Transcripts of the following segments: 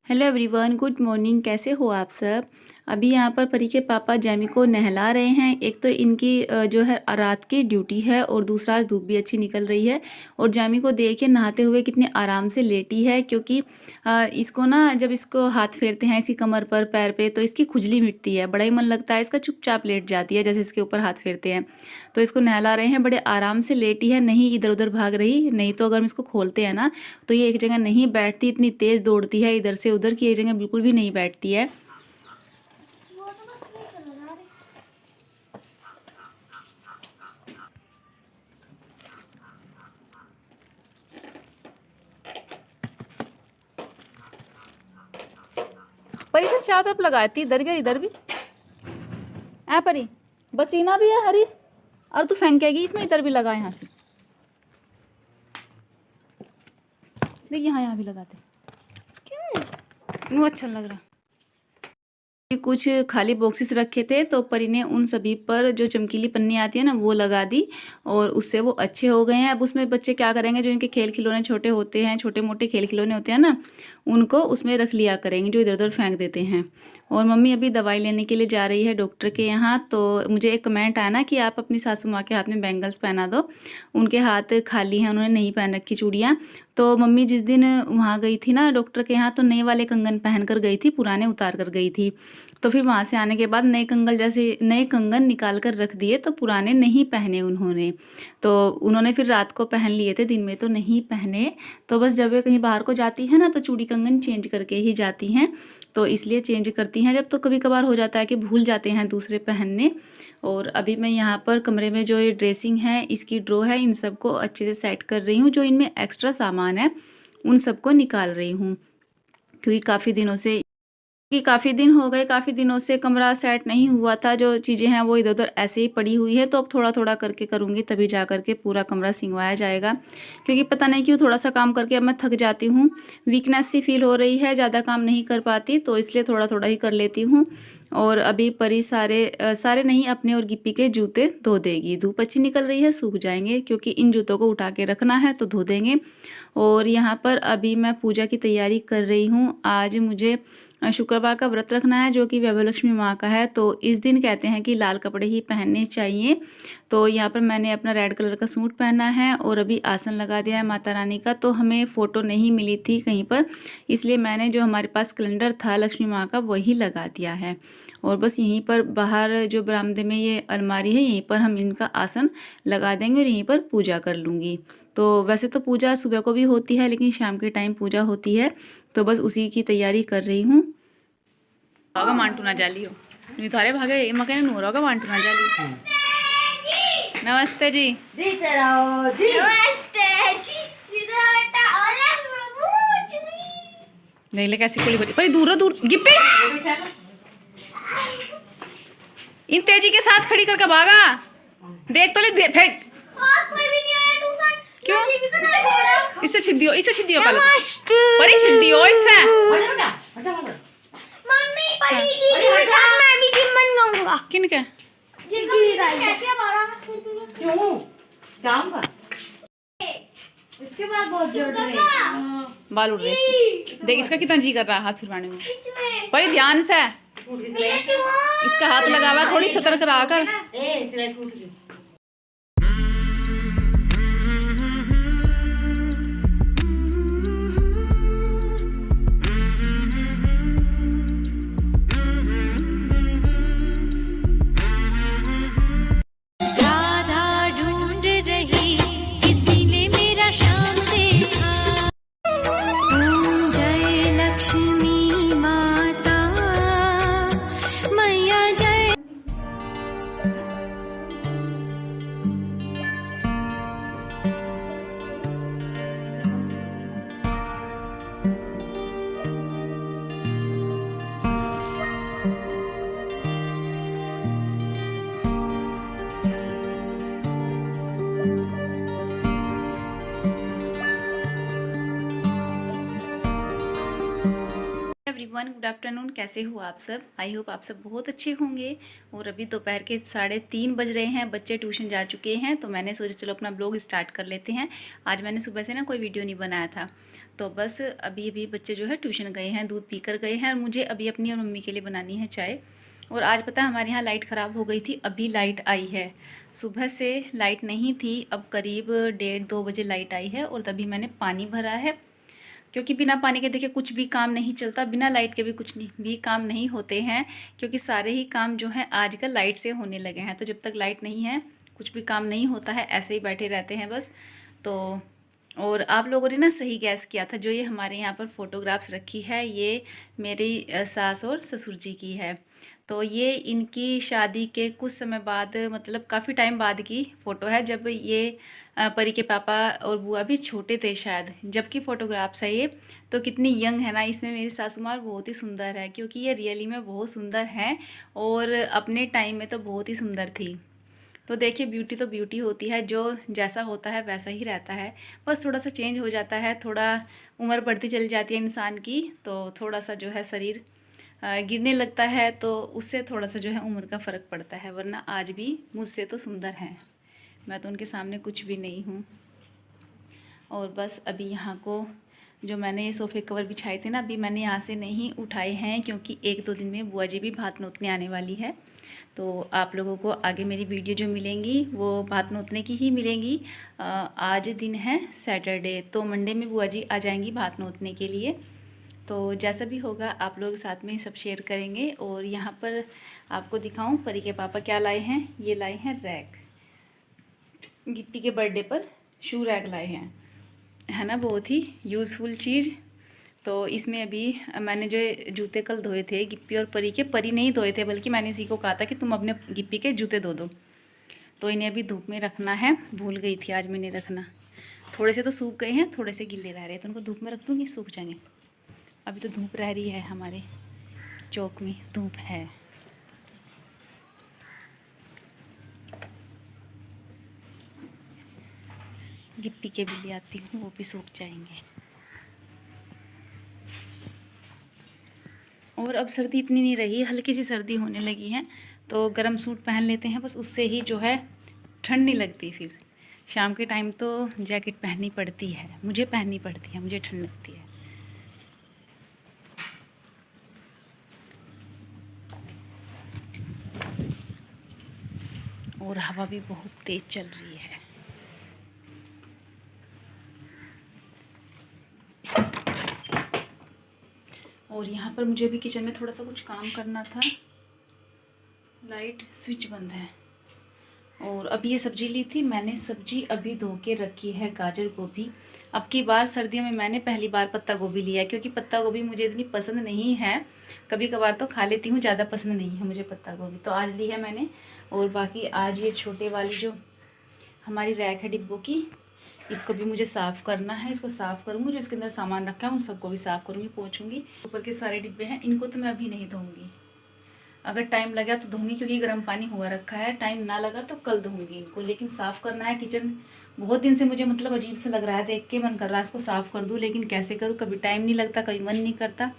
Hello everyone, good morning. कैसे हो आप सब। अभी यहाँ पर परी के पापा जैमी को नहला रहे हैं। एक तो इनकी जो है रात की ड्यूटी है और दूसरा आज धूप भी अच्छी निकल रही है। और जैमी को देखिए नहाते हुए कितने आराम से लेटी है, क्योंकि इसको ना जब इसको हाथ फेरते हैं इसकी कमर पर पैर पे तो इसकी खुजली मिटती है, बड़ा ही मन लगता है इसका। चुपचाप लेट जाती है जैसे इसके ऊपर हाथ फेरते हैं। तो इसको नहला रहे हैं, बड़े आराम से लेटी है, नहीं इधर उधर भाग रही। नहीं तो अगर हम इसको खोलते हैं ना तो ये एक जगह नहीं बैठती, इतनी तेज़ दौड़ती है इधर से उधर की एक जगह बिल्कुल भी नहीं बैठती है। परी से चारों तरफ लगाती, इधर भी और इधर भी। ऐ परी, बचीना भी है हरी, और तू फेंकेगी इसमें, इधर भी लगा यहाँ से। देख यहाँ यहाँ भी लगाते, क्यों अच्छा लग रहा। कुछ खाली बॉक्सेस रखे थे तो परी ने उन सभी पर जो चमकीली पन्नी आती है ना वो लगा दी, और उससे वो अच्छे हो गए हैं। अब उसमें बच्चे क्या करेंगे, जो इनके खेल खिलौने छोटे होते हैं, छोटे मोटे खेल खिलौने होते हैं ना, उनको उसमें रख लिया करेंगे जो इधर उधर फेंक देते हैं। और मम्मी अभी दवाई लेने के लिए जा रही है डॉक्टर के यहाँ। तो मुझे एक कमेंट आया ना कि आप अपनी सासू माँ के हाथ में बैंगल्स पहना दो, उनके हाथ खाली हैं, उन्होंने नहीं पहन रखी चूड़ियाँ। तो मम्मी जिस दिन वहाँ गई थी ना डॉक्टर के यहाँ तो नए वाले कंगन पहन कर गई थी, पुराने उतार कर गई थी। तो फिर वहाँ से आने के बाद नए कंगन निकाल कर रख दिए, तो पुराने नहीं पहने उन्होंने। तो उन्होंने फिर रात को पहन लिए थे, दिन में तो नहीं पहने। तो बस जब वे कहीं बाहर को जाती है ना तो चूड़ी कंगन चेंज करके ही जाती हैं, तो इसलिए चेंज करती हैं जब। तो कभी कभार हो जाता है कि भूल जाते हैं दूसरे पहनने। और अभी मैं यहाँ पर कमरे में जो ये ड्रेसिंग है, इसकी ड्रॉ है, इन सबको अच्छे से सेट कर रही हूँ। जो इनमें एक्स्ट्रा सामान है उन सबको निकाल रही हूँ, क्योंकि काफ़ी दिन हो गए, काफ़ी दिनों से कमरा सेट नहीं हुआ था। जो चीज़ें हैं वो इधर उधर ऐसे ही पड़ी हुई है। तो अब थोड़ा थोड़ा करके करूँगी, तभी जा करके पूरा कमरा सिंगवाया जाएगा। क्योंकि पता नहीं क्यों थोड़ा सा काम करके अब मैं थक जाती हूँ, वीकनेस सी फील हो रही है, ज़्यादा काम नहीं कर पाती, तो इसलिए थोड़ा थोड़ा ही कर लेती हूँ। और अभी परी सारे नहीं, अपने और गिप्पी के जूते धो देगी। धूप अच्छी निकल रही है, सूख जाएंगे, क्योंकि इन जूतों को उठा के रखना है तो धो देंगे। और यहाँ पर अभी मैं पूजा की तैयारी कर रही हूँ। आज मुझे शुक्रवार का व्रत रखना है, जो कि वैभव लक्ष्मी माँ का है। तो इस दिन कहते हैं कि लाल कपड़े ही पहनने चाहिए। तो यहाँ पर मैंने अपना रेड कलर का सूट पहना है और अभी आसन लगा दिया है माता रानी का। तो हमें फ़ोटो नहीं मिली थी कहीं पर, इसलिए मैंने जो हमारे पास कैलेंडर था लक्ष्मी माँ का वही लगा दिया है। और बस यहीं पर बाहर जो बरामदे में ये अलमारी है, यहीं पर हम इनका आसन लगा देंगे और यहीं पर पूजा कर लूँगी। तो वैसे तो पूजा सुबह को भी होती है, लेकिन शाम के टाइम पूजा होती है, तो बस उसी की तैयारी कर रही हूँ। होगा मांटू ना जाली हो, नहीं थारे भागे मकई नूर होगा मांटू ना जाली। नमस्ते जी। देख ले कैसी कुली बड़ी पर दूर दूर गिप्पे, इन तेजी के साथ खड़ी करके भागा। देख तो ले फेंक, क्यों इससे छिद्दियो पहले परी छिद्दियो इससे। मम्मी परी के साथ मैं भी जिम बनवाऊंगा। किन के क्यों जाऊंगा, इसके बाद बहुत जोर रहे बाल उड़ रहे। देख इसका कितना जी कर रहा है हाथ फिरवाने में। परी ध्यान से, इसका हाथ लगा हुआ, थोड़ी सतर्क रहा कर। Everyone, good afternoon. कैसे हो आप सब। आई होप आप सब बहुत अच्छे होंगे। और अभी दोपहर के 3:30 बज रहे हैं, बच्चे ट्यूशन जा चुके हैं। तो मैंने सोचा चलो अपना ब्लॉग स्टार्ट कर लेते हैं। आज मैंने सुबह से ना कोई वीडियो नहीं बनाया था, तो बस अभी अभी बच्चे जो है ट्यूशन गए हैं, दूध पीकर गए हैं और मुझे अभी अपनी और मम्मी के लिए बनानी है चाय। और आज पता है हमारे यहाँ लाइट ख़राब हो गई थी, अभी लाइट आई है। सुबह से लाइट नहीं थी, अब करीब 1:30-2 बजे लाइट आई है और तभी मैंने पानी भरा है, क्योंकि बिना पानी के देखिए कुछ भी काम नहीं चलता, बिना लाइट के भी कुछ नहीं भी काम नहीं होते हैं, क्योंकि सारे ही काम जो हैं आजकल लाइट से होने लगे हैं। तो जब तक लाइट नहीं है कुछ भी काम नहीं होता है, ऐसे ही बैठे रहते हैं बस। तो और आप लोगों ने ना सही गैस किया था, जो ये हमारे यहाँ पर फ़ोटोग्राफ्स रखी है ये मेरी सास और ससुर जी की है। तो ये इनकी शादी के कुछ समय बाद, मतलब काफ़ी टाइम बाद की फ़ोटो है, जब ये परी के पापा और बुआ भी छोटे थे शायद, जबकि फ़ोटोग्राफ्स है ये। तो कितनी यंग है ना, इसमें मेरी सासू माँ बहुत ही सुंदर है, क्योंकि ये रियली में बहुत सुंदर हैं और अपने टाइम में तो बहुत ही सुंदर थी। तो देखिए ब्यूटी तो ब्यूटी होती है, जो जैसा होता है वैसा ही रहता है, बस थोड़ा सा चेंज हो जाता है, थोड़ा उम्र बढ़ती चली जाती है इंसान की, तो थोड़ा सा जो है शरीर गिरने लगता है, तो उससे थोड़ा सा जो है उम्र का फ़र्क पड़ता है, वरना आज भी मुझसे तो सुंदर हैं। मैं तो उनके सामने कुछ भी नहीं हूँ। और बस अभी यहाँ को जो मैंने ये सोफ़े कवर बिछाए थे ना, अभी मैंने यहाँ से नहीं उठाए हैं, क्योंकि 1-2 दिन में बुआ जी भी भात नोतने आने वाली है। तो आप लोगों को आगे मेरी वीडियो जो मिलेंगी वो भात नोतने की ही मिलेंगी। आज दिन है सैटरडे, तो मंडे में बुआ जी आ जाएंगी भात नोतने के लिए। तो जैसा भी होगा आप लोग साथ में ही सब शेयर करेंगे। और यहाँ पर आपको दिखाऊं परी के पापा क्या लाए हैं। ये लाए हैं रैक, गिट्टी के बर्थडे पर शू रैक लाए हैं, है ना, बहुत ही यूज़फुल चीज़। तो इसमें अभी मैंने जो जूते कल धोए थे गिप्पी और परी के, परी नहीं धोए थे बल्कि मैंने उसी को कहा था कि तुम अपने गिप्पी के जूते धो दो। तो इन्हें अभी धूप में रखना है, भूल गई थी आज मैंने रखना। थोड़े से तो सूख गए हैं, थोड़े से गिले रह रहे हैं, तो उनको धूप में रख दूँगी, सूख जाएंगे। अभी तो धूप रह रही है, हमारे चौक में धूप है। गिप्पी के भी ले आती हूँ, वो भी सूख जाएंगे। और अब सर्दी इतनी नहीं रही, हल्की सी सर्दी होने लगी है, तो गर्म सूट पहन लेते हैं, बस उससे ही जो है ठंड नहीं लगती। फिर शाम के टाइम तो जैकेट पहननी पड़ती है, मुझे पहननी पड़ती है, मुझे ठंड लगती है। और हवा भी बहुत तेज़ चल रही है। और यहाँ पर मुझे भी किचन में थोड़ा सा कुछ काम करना था। लाइट स्विच बंद है। और अभी ये सब्ज़ी ली थी मैंने, सब्ज़ी अभी धो के रखी है, गाजर गोभी। अब की बार सर्दियों में मैंने पहली बार पत्ता गोभी लिया है, क्योंकि पत्ता गोभी मुझे इतनी पसंद नहीं है, कभी कभार तो खा लेती हूँ, ज़्यादा पसंद नहीं है मुझे पत्ता गोभी, तो आज ली है मैंने। और बाकी आज ये छोटे वाली जो हमारी रैक है डिब्बों की, इसको भी मुझे साफ़ करना है, इसको साफ़ करूँगी, जो इसके अंदर सामान रखा है उन सबको भी साफ़ करूँगी, पोंछूँगी। ऊपर के सारे डिब्बे हैं, इनको तो मैं अभी नहीं धोऊँगी, अगर टाइम लगा तो धोऊँगी, क्योंकि गर्म पानी हुआ रखा है, टाइम ना लगा तो कल धोऊँगी इनको। लेकिन साफ़ करना है किचन, बहुत दिन से मुझे मतलब अजीब से लग रहा है, देख के मन कर रहा है इसको साफ़ कर दूँ, लेकिन कैसे करूँ, कभी टाइम नहीं लगता, कभी मन नहीं करता।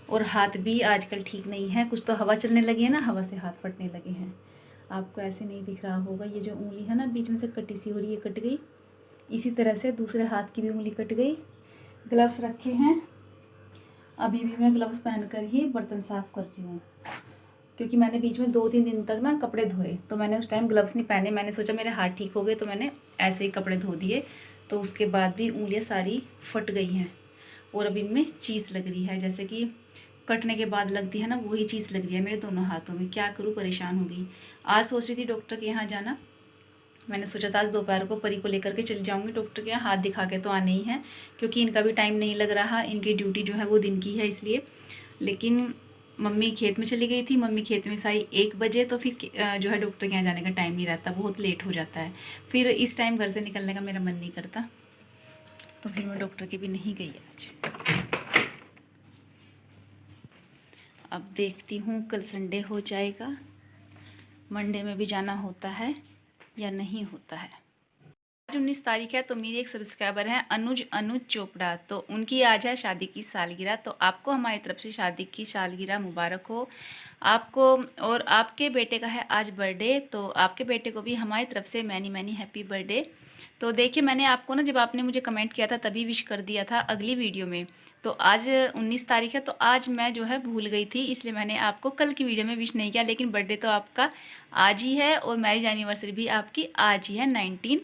और हाथ भी आजकल ठीक नहीं है, कुछ तो हवा चलने लगी है ना, हवा से हाथ फटने लगे हैं। आपको ऐसे नहीं दिख रहा होगा, ये जो उंगली है ना बीच में से कटी सी हो रही है, कट गई। इसी तरह से दूसरे हाथ की भी उंगली कट गई। ग्लव्स रखे हैं, अभी भी मैं ग्लव्स पहन कर ही बर्तन साफ़ कर रही हूँ, क्योंकि मैंने बीच में 2-3 दिन तक ना कपड़े धोए, तो मैंने उस टाइम ग्लव्स नहीं पहने, मैंने सोचा मेरे हाथ ठीक हो गए तो मैंने ऐसे ही कपड़े धो दिए, तो उसके बाद भी उंगलियां सारी फट गई हैं। और अब इनमें चीज़ लग रही है, जैसे कि कटने के बाद लगती है ना, वही चीज़ लग रही है मेरे दोनों हाथों में। क्या करूँ, परेशान हो गई। आज सोच रही थी डॉक्टर के यहाँ जाना, मैंने सोचा था आज दोपहर को परी को लेकर के चली जाऊँगी डॉक्टर के यहाँ, हाथ दिखा के तो आने ही है, क्योंकि इनका भी टाइम नहीं लग रहा, इनकी ड्यूटी जो है वो दिन की है इसलिए। लेकिन मम्मी खेत में चली गई थी, मम्मी खेत में से आई 1 बजे, तो फिर जो है डॉक्टर के यहाँ जाने का टाइम नहीं रहता, बहुत लेट हो जाता है, फिर इस टाइम घर से निकलने का मेरा मन नहीं करता, तो फिर मैं डॉक्टर के भी नहीं गई आज। अब देखती हूँ कल संडे हो जाएगा, मंडे में भी जाना होता है या नहीं होता है। आज 19 तारीख है, तो मेरी एक सब्सक्राइबर हैं अनुज चोपड़ा, तो उनकी आज है शादी की सालगिरह, तो आपको हमारी तरफ से शादी की सालगिरह मुबारक हो आपको। और आपके बेटे का है आज बर्थडे, तो आपके बेटे को भी हमारी तरफ से मैनी हैप्पी बर्थडे। तो देखिए, मैंने आपको ना जब आपने मुझे कमेंट किया था तभी विश कर दिया था अगली वीडियो में। तो आज 19 तारीख है, तो आज मैं जो है भूल गई थी, इसलिए मैंने आपको कल की वीडियो में विश नहीं किया। लेकिन बर्थडे तो आपका आज ही है और मैरिज एनिवर्सरी भी आपकी आज ही है 19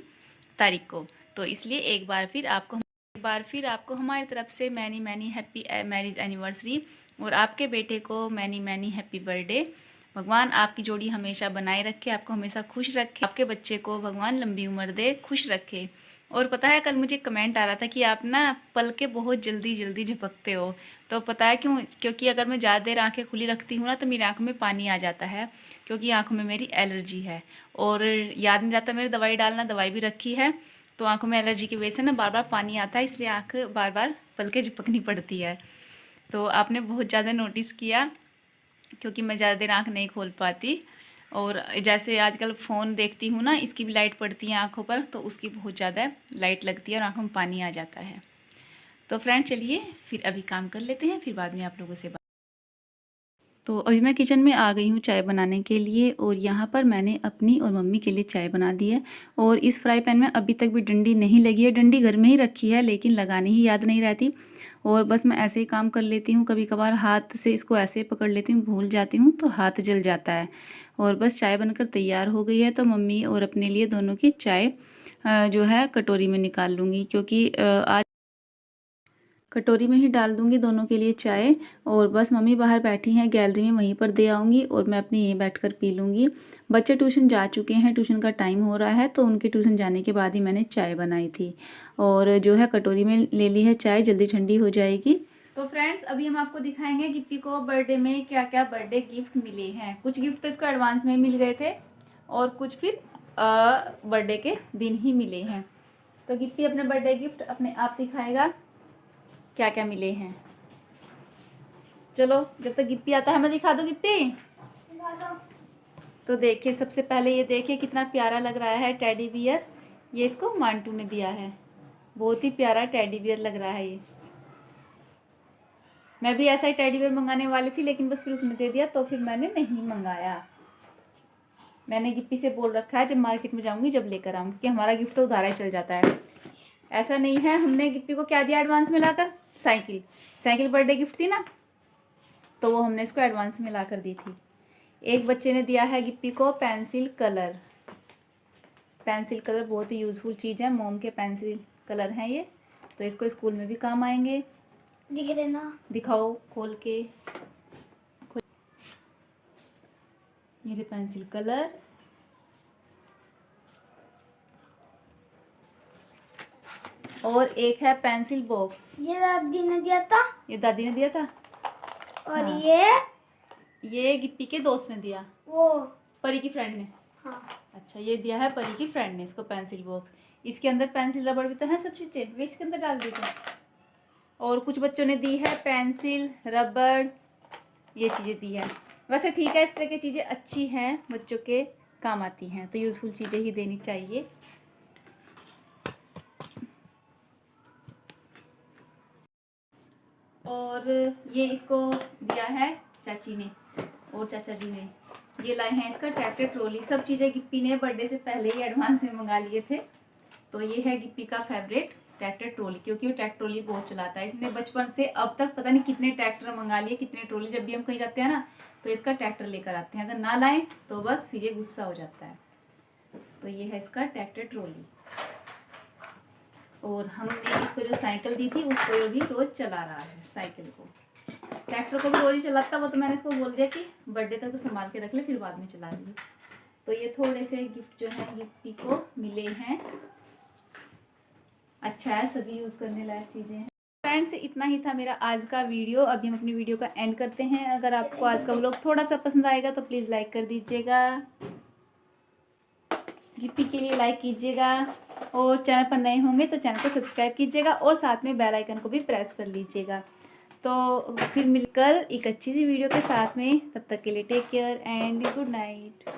तारीख को। तो इसलिए एक बार फिर आपको हमारी तरफ से many many happy marriage anniversary और आपके बेटे को मैनी मैनी हैप्पी बर्थडे। भगवान आपकी जोड़ी हमेशा बनाए रखे, आपको हमेशा खुश रखे, आपके बच्चे को भगवान लंबी उम्र दे, खुश रखे। और पता है, कल मुझे कमेंट आ रहा था कि आप ना पल के बहुत जल्दी जल्दी झपकते हो। तो पता है क्यों? क्योंकि अगर मैं ज़्यादा देर आँखें खुली रखती हूँ ना तो मेरी आँखों में पानी आ जाता है, क्योंकि आँखों में मेरी एलर्जी है। और याद नहीं रहता मेरी दवाई डालना, दवाई भी रखी है, तो आँखों में एलर्जी की वजह से ना बार बार पानी आता है, इसलिए आँख बार बार पल के झपकनी पड़ती है। तो आपने बहुत ज़्यादा नोटिस किया, क्योंकि मैं ज़्यादा देर आँख नहीं खोल पाती। और जैसे आजकल फ़ोन देखती हूँ ना, इसकी भी लाइट पड़ती है आँखों पर, तो उसकी बहुत ज़्यादा लाइट लगती है और आँखों में पानी आ जाता है। तो फ्रेंड चलिए फिर अभी काम कर लेते हैं, फिर बाद में आप लोगों से बात। तो अभी मैं किचन में आ गई हूँ चाय बनाने के लिए, और यहाँ पर मैंने अपनी और मम्मी के लिए चाय बना दी है। और इस फ्राई पैन में अभी तक भी डंडी नहीं लगी है, डंडी घर में ही रखी है लेकिन लगानी ही याद नहीं रहती, और बस मैं ऐसे ही काम कर लेती हूँ। कभी कभार हाथ से इसको ऐसे पकड़ लेती हूँ, भूल जाती हूँ तो हाथ जल जाता है। और बस चाय बनकर तैयार हो गई है, तो मम्मी और अपने लिए दोनों की चाय जो है कटोरी में निकाल लूँगी, क्योंकि आज कटोरी में ही डाल दूंगी दोनों के लिए चाय। और बस मम्मी बाहर बैठी हैं गैलरी में, वहीं पर दे आऊँगी और मैं अपनी यहीं बैठकर पी लूँगी। बच्चे ट्यूशन जा चुके हैं, ट्यूशन का टाइम हो रहा है, तो उनके ट्यूशन जाने के बाद ही मैंने चाय बनाई थी, और जो है कटोरी में ले ली है चाय, जल्दी ठंडी हो जाएगी। तो फ्रेंड्स अभी हम आपको दिखाएंगे गिप्पी को बर्थडे में क्या क्या बर्थडे गिफ्ट मिले हैं। कुछ गिफ्ट तो इसको एडवांस में मिल गए थे और कुछ फिर बर्थडे के दिन ही मिले हैं। तो गिप्पी अपने बर्थडे गिफ्ट अपने आप दिखाएगा क्या क्या मिले हैं। चलो जब तक गिप्पी आता है मैं दिखा दूँ गिप्पी। तो देखिए, सबसे पहले ये देखिए कितना प्यारा लग रहा है टेडी बियर। ये इसको मांटू ने दिया है, बहुत ही प्यारा टेडी बियर लग रहा है ये। मैं भी ऐसा ही टेडी बियर मंगाने वाली थी, लेकिन बस फिर उसने दे दिया, तो फिर मैंने नहीं मंगाया। मैंने गिप्पी से बोल रखा है जब मार्केट में जाऊंगी जब लेकर आऊँगी, क्योंकि हमारा गिफ्ट तो उधारा ही चल जाता है। ऐसा नहीं है। हमने गिप्पी को क्या दिया एडवांस में लाकर? साइकिल बर्थडे गिफ्ट थी ना, तो वो हमने इसको एडवांस में लाकर दी थी। एक बच्चे ने दिया है गिप्पी को पेंसिल कलर बहुत ही यूज़फुल चीज़ है, मोम के पेंसिल कलर हैं ये, तो इसको स्कूल में भी काम आएंगे। दिख रहे ना? दिखाओ खोल के। मेरे पेंसिल कलर। और एक है पेंसिल बॉक्स, ये दादी ने दिया था। ये दादी ने दिया था। और हाँ। ये गिप्पी के दोस्त ने दिया, वो परी की फ्रेंड ने। हाँ। अच्छा, ये दिया है परी की फ्रेंड ने इसको पेंसिल बॉक्स। इसके अंदर पेंसिल रबड़ भी तो है, सब चीज़ें वे इसके अंदर डाल दी थी। और कुछ बच्चों ने दी है पेंसिल रबड़, ये चीज़ें दी है। वैसे ठीक है, इस तरह की चीज़ें अच्छी हैं, बच्चों के काम आती हैं, तो यूज़फुल चीज़ें ही देनी चाहिए। और ये इसको दिया है चाची ने और चाचा जी ने। ये लाए हैं इसका ट्रैक्टर ट्रॉली। सब चीज़ें गिप्पी ने बर्थडे से पहले ही एडवांस में मंगा लिए थे। तो ये है गिप्पी का फेवरेट ट्रैक्टर ट्रॉली, क्योंकि वो ट्रैक्टर ट्रॉली बहुत चलाता है। इसने बचपन से अब तक पता नहीं कितने ट्रैक्टर मंगा लिए, कितने ट्रॉली। जब भी हम कहीं जाते हैं ना तो इसका ट्रैक्टर लेकर आते हैं, अगर ना लाएं तो बस फिर ये गुस्सा हो जाता है। तो ये है इसका ट्रैक्टर ट्रॉली। और हमने इसको जो साइकिल दी थी उसको ये भी रोज़ चला रहा है, साइकिल को। ट्रैक्टर को भी रोज़ ही चलाता, वो तो मैंने इसको बोल दिया कि बर्थडे तक तो संभाल के रख ले, फिर बाद में चला लेंगे। तो ये थोड़े से गिफ्ट जो है गिप्पी को मिले हैं। अच्छा है, सभी यूज़ करने लायक चीज़ें हैं। फ्रेंड्स इतना ही था मेरा आज का वीडियो। अभी हम अपनी वीडियो का एंड करते हैं। अगर आपको आज का व्लॉग थोड़ा सा पसंद आएगा तो प्लीज़ लाइक कर दीजिएगा, गिप्पी के लिए लाइक कीजिएगा, और चैनल पर नए होंगे तो चैनल को सब्सक्राइब कीजिएगा, और साथ में बेल आइकन को भी प्रेस कर लीजिएगा। तो फिर मिलकर एक अच्छी सी वीडियो के साथ में, तब तक के लिए take care and good night.